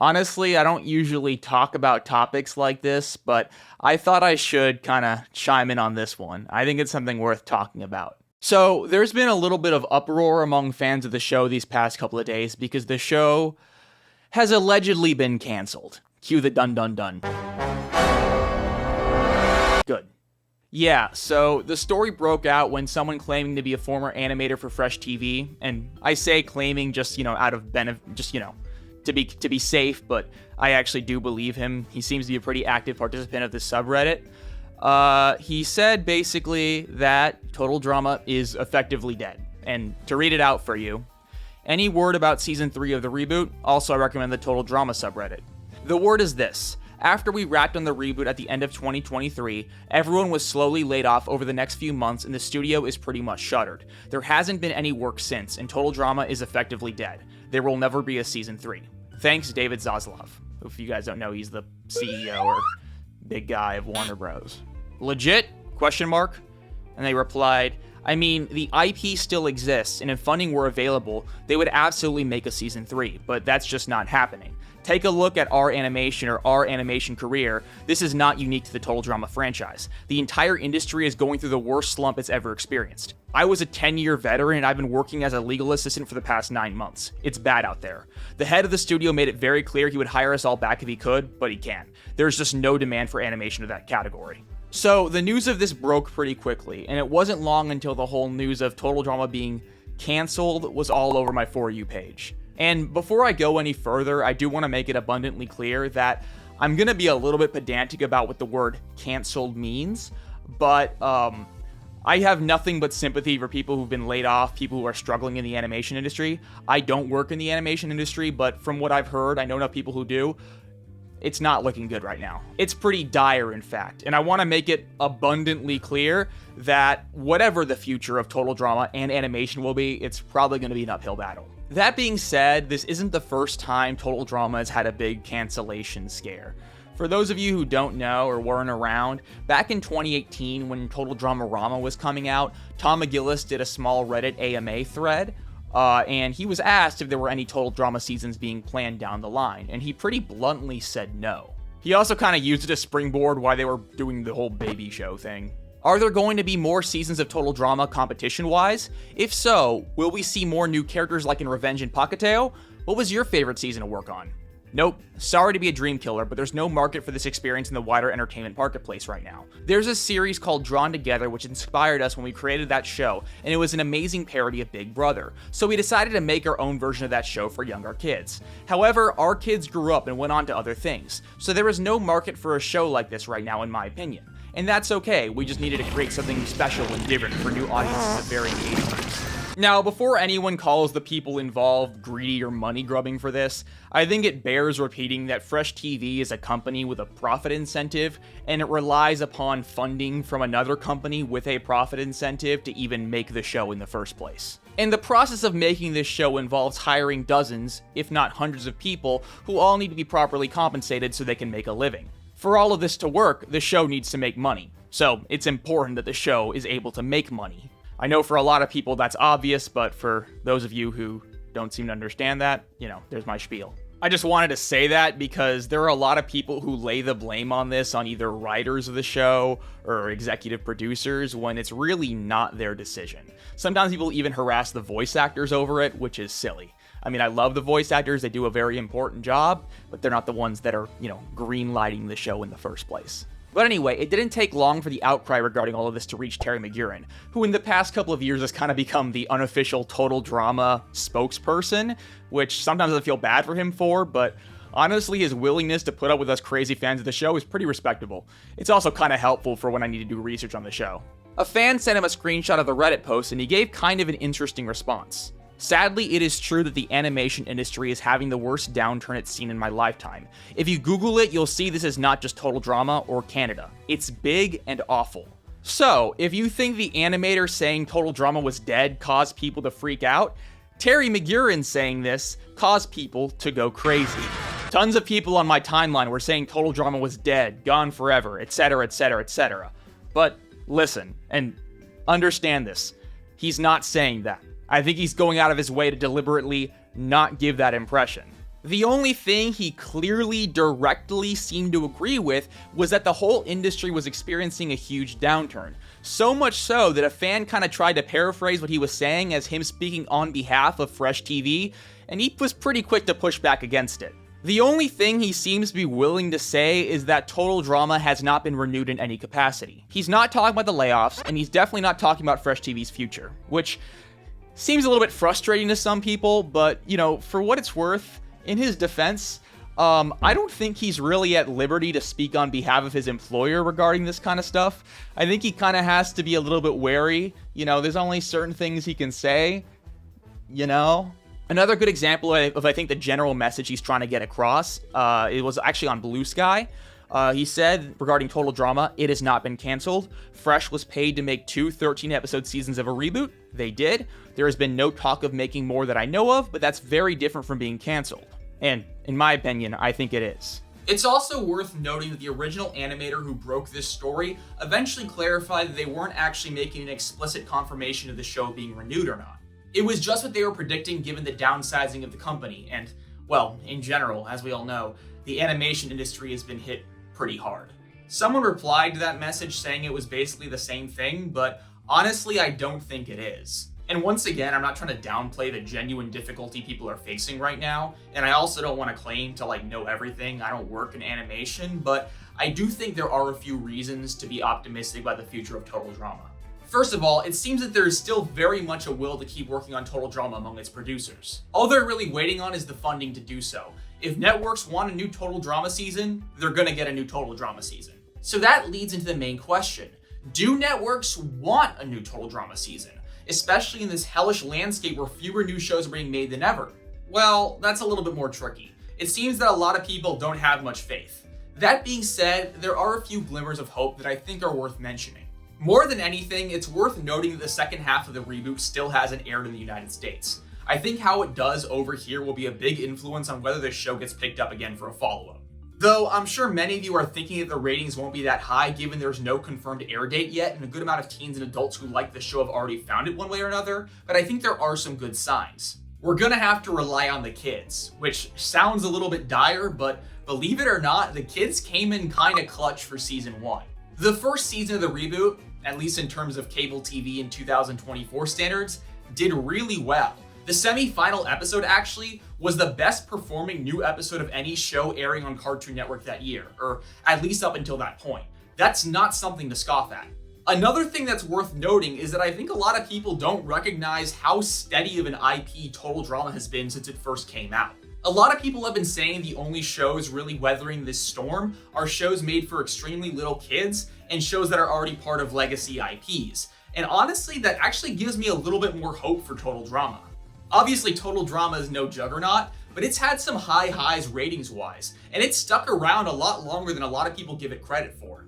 Honestly, I don't usually talk about topics like this, but I thought I should kind of chime in on this one. I think it's something worth talking about. So, there's been a little bit of uproar among fans of the show these past couple of days because the show has allegedly been canceled. Cue the dun dun dun. Good. Yeah, so the story broke out when someone claiming to be a former animator for Fresh TV, and I say claiming just, out of benefit, just, to be safe, but I actually do believe him. He seems to be a pretty active participant of this subreddit. He said basically that Total Drama is effectively dead. And to read it out for you, any word about season 3 of the reboot, also I recommend the Total Drama subreddit. The word is this. After we wrapped on the reboot at the end of 2023, everyone was slowly laid off over the next few months and the studio is pretty much shuttered. There hasn't been any work since, and Total Drama is effectively dead. There will never be a season 3. Thanks, David Zaslav. If you guys don't know, he's the CEO or big guy of Warner Bros. Legit? Question mark? And they replied, I mean, the IP still exists, and if funding were available, they would absolutely make a season 3, but that's just not happening. Take a look at our animation or our animation career. This is not unique to the Total Drama franchise. The entire industry is going through the worst slump it's ever experienced. I was a 10-year veteran and I've been working as a legal assistant for the past 9 months. It's bad out there. The head of the studio made it very clear he would hire us all back if he could, but he can't. There's just no demand for animation of that category. So the news of this broke pretty quickly, and it wasn't long until the whole news of Total Drama being canceled was all over my For You page. And before I go any further, I do want to make it abundantly clear that I'm going to be a little bit pedantic about what the word canceled means, but I have nothing but sympathy for people who've been laid off, people who are struggling in the animation industry. I don't work in the animation industry, but from what I've heard, I know enough people who do. It's not looking good right now. It's pretty dire, in fact, and I want to make it abundantly clear that whatever the future of Total Drama and animation will be, it's probably going to be an uphill battle. That being said, this isn't the first time Total Drama has had a big cancellation scare. For those of you who don't know or weren't around, back in 2018 when Total Drama-Rama was coming out, Tom McGillis did a small Reddit AMA thread, and he was asked if there were any Total Drama seasons being planned down the line, and he pretty bluntly said no. He also kind of used it as springboard while they were doing the whole baby show thing. Are there going to be more seasons of Total Drama competition-wise? If so, will we see more new characters like in Revenge and Pakateo? What was your favorite season to work on? Nope, sorry to be a dream killer, but there's no market for this experience in the wider entertainment marketplace right now. There's a series called Drawn Together which inspired us when we created that show, and it was an amazing parody of Big Brother, so we decided to make our own version of that show for younger kids. However, our kids grew up and went on to other things, so there is no market for a show like this right now in my opinion. And that's okay, we just needed to create something special and different for new audiences of varying age groups. Now, before anyone calls the people involved greedy or money grubbing for this, I think it bears repeating that Fresh TV is a company with a profit incentive, and it relies upon funding from another company with a profit incentive to even make the show in the first place. And the process of making this show involves hiring dozens, if not hundreds of people, who all need to be properly compensated so they can make a living. For all of this to work, the show needs to make money, so it's important that the show is able to make money. I know for a lot of people that's obvious, but for those of you who don't seem to understand that, there's my spiel. I just wanted to say that because there are a lot of people who lay the blame on this on either writers of the show or executive producers when it's really not their decision. Sometimes people even harass the voice actors over it, which is silly. I mean, I love the voice actors, they do a very important job, but they're not the ones that are, green lighting the show in the first place. But anyway, it didn't take long for the outcry regarding all of this to reach Terry McGurin, who in the past couple of years has kind of become the unofficial Total Drama spokesperson, which sometimes I feel bad for him for, but honestly, his willingness to put up with us crazy fans of the show is pretty respectable. It's also kind of helpful for when I need to do research on the show. A fan sent him a screenshot of the Reddit post, and he gave kind of an interesting response. Sadly, it is true that the animation industry is having the worst downturn it's seen in my lifetime. If you Google it, you'll see this is not just Total Drama or Canada. It's big and awful. So, if you think the animator saying Total Drama was dead caused people to freak out, Terry McGurin saying this caused people to go crazy. Tons of people on my timeline were saying Total Drama was dead, gone forever, etc, etc, etc. But listen, and understand this, he's not saying that. I think he's going out of his way to deliberately not give that impression. The only thing he clearly directly seemed to agree with was that the whole industry was experiencing a huge downturn. So much so that a fan kind of tried to paraphrase what he was saying as him speaking on behalf of Fresh TV, and he was pretty quick to push back against it. The only thing he seems to be willing to say is that Total Drama has not been renewed in any capacity. He's not talking about the layoffs, and he's definitely not talking about Fresh TV's future, which seems a little bit frustrating to some people, but, for what it's worth, in his defense, I don't think he's really at liberty to speak on behalf of his employer regarding this kind of stuff. I think he kind of has to be a little bit wary. There's only certain things he can say, Another good example of, I think, the general message he's trying to get across, it was actually on Blue Sky. He said, regarding Total Drama, it has not been canceled. Fresh was paid to make 2 13-episode seasons of a reboot. They did. There has been no talk of making more that I know of, but that's very different from being canceled. And, in my opinion, I think it is. It's also worth noting that the original animator who broke this story eventually clarified that they weren't actually making an explicit confirmation of the show being renewed or not. It was just what they were predicting given the downsizing of the company, and, well, in general, as we all know, the animation industry has been hit pretty hard. Someone replied to that message saying it was basically the same thing, but honestly, I don't think it is. And once again, I'm not trying to downplay the genuine difficulty people are facing right now, and I also don't want to claim to know everything. I don't work in animation, but I do think there are a few reasons to be optimistic about the future of Total Drama. First of all, it seems that there is still very much a will to keep working on Total Drama among its producers. All they're really waiting on is the funding to do so. If networks want a new Total Drama season, they're gonna get a new Total Drama season. So that leads into the main question. Do networks want a new Total Drama season? Especially in this hellish landscape where fewer new shows are being made than ever? Well, that's a little bit more tricky. It seems that a lot of people don't have much faith. That being said, there are a few glimmers of hope that I think are worth mentioning. More than anything, it's worth noting that the second half of the reboot still hasn't aired in the United States. I think how it does over here will be a big influence on whether the show gets picked up again for a follow-up. Though I'm sure many of you are thinking that the ratings won't be that high given there's no confirmed air date yet, and a good amount of teens and adults who like the show have already found it one way or another, but I think there are some good signs. We're gonna have to rely on the kids, which sounds a little bit dire, but believe it or not, the kids came in kinda clutch for season 1. The first season of the reboot, at least in terms of cable TV in 2024 standards, did really well. The semi-final episode actually was the best performing new episode of any show airing on Cartoon Network that year, or at least up until that point. That's not something to scoff at. Another thing that's worth noting is that I think a lot of people don't recognize how steady of an IP Total Drama has been since it first came out. A lot of people have been saying the only shows really weathering this storm are shows made for extremely little kids and shows that are already part of legacy IPs. And honestly, that actually gives me a little bit more hope for Total Drama. Obviously, Total Drama is no juggernaut, but it's had some high highs ratings-wise, and it's stuck around a lot longer than a lot of people give it credit for.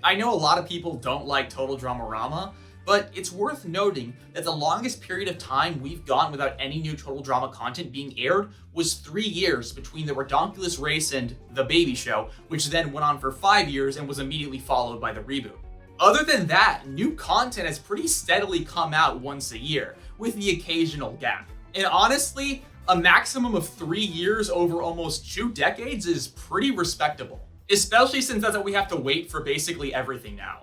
I know a lot of people don't like Total Drama-rama, but it's worth noting that the longest period of time we've gone without any new Total Drama content being aired was 3 years between the Redonkulous Race and The Baby Show, which then went on for 5 years and was immediately followed by the reboot. Other than that, new content has pretty steadily come out once a year, with the occasional gap. And honestly, a maximum of 3 years over almost 2 decades is pretty respectable, especially since that's what we have to wait for basically everything now.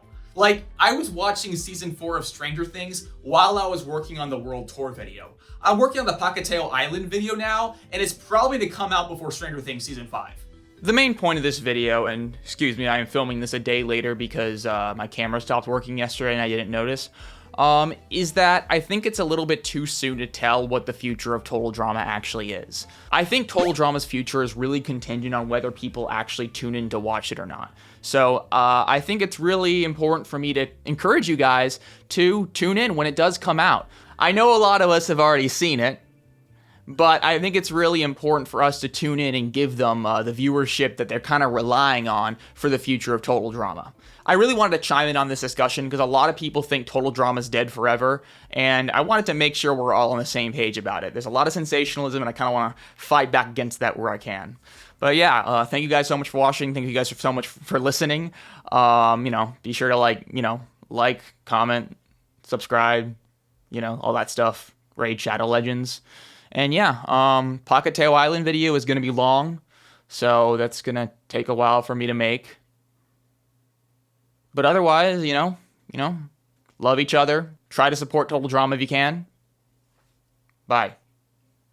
I was watching season 4 of Stranger Things while I was working on the World Tour video. I'm working on the Pacateo Island video now, and it's probably to come out before Stranger Things season 5. The main point of this video, and excuse me, I am filming this a day later because my camera stopped working yesterday and I didn't notice, is that I think it's a little bit too soon to tell what the future of Total Drama actually is. I think Total Drama's future is really contingent on whether people actually tune in to watch it or not. So I think it's really important for me to encourage you guys to tune in when it does come out. I know a lot of us have already seen it, but I think it's really important for us to tune in and give them the viewership that they're kind of relying on for the future of Total Drama. I really wanted to chime in on this discussion because a lot of people think Total Drama is dead forever, and I wanted to make sure we're all on the same page about it. There's a lot of sensationalism, and I kind of want to fight back against that where I can. But yeah, thank you guys so much for watching. Thank you guys so much for listening. Be sure to like, comment, subscribe, all that stuff. Raid Shadow Legends. And yeah, Pocket Tail Island video is going to be long, so that's going to take a while for me to make. But otherwise, love each other. Try to support Total Drama if you can. Bye.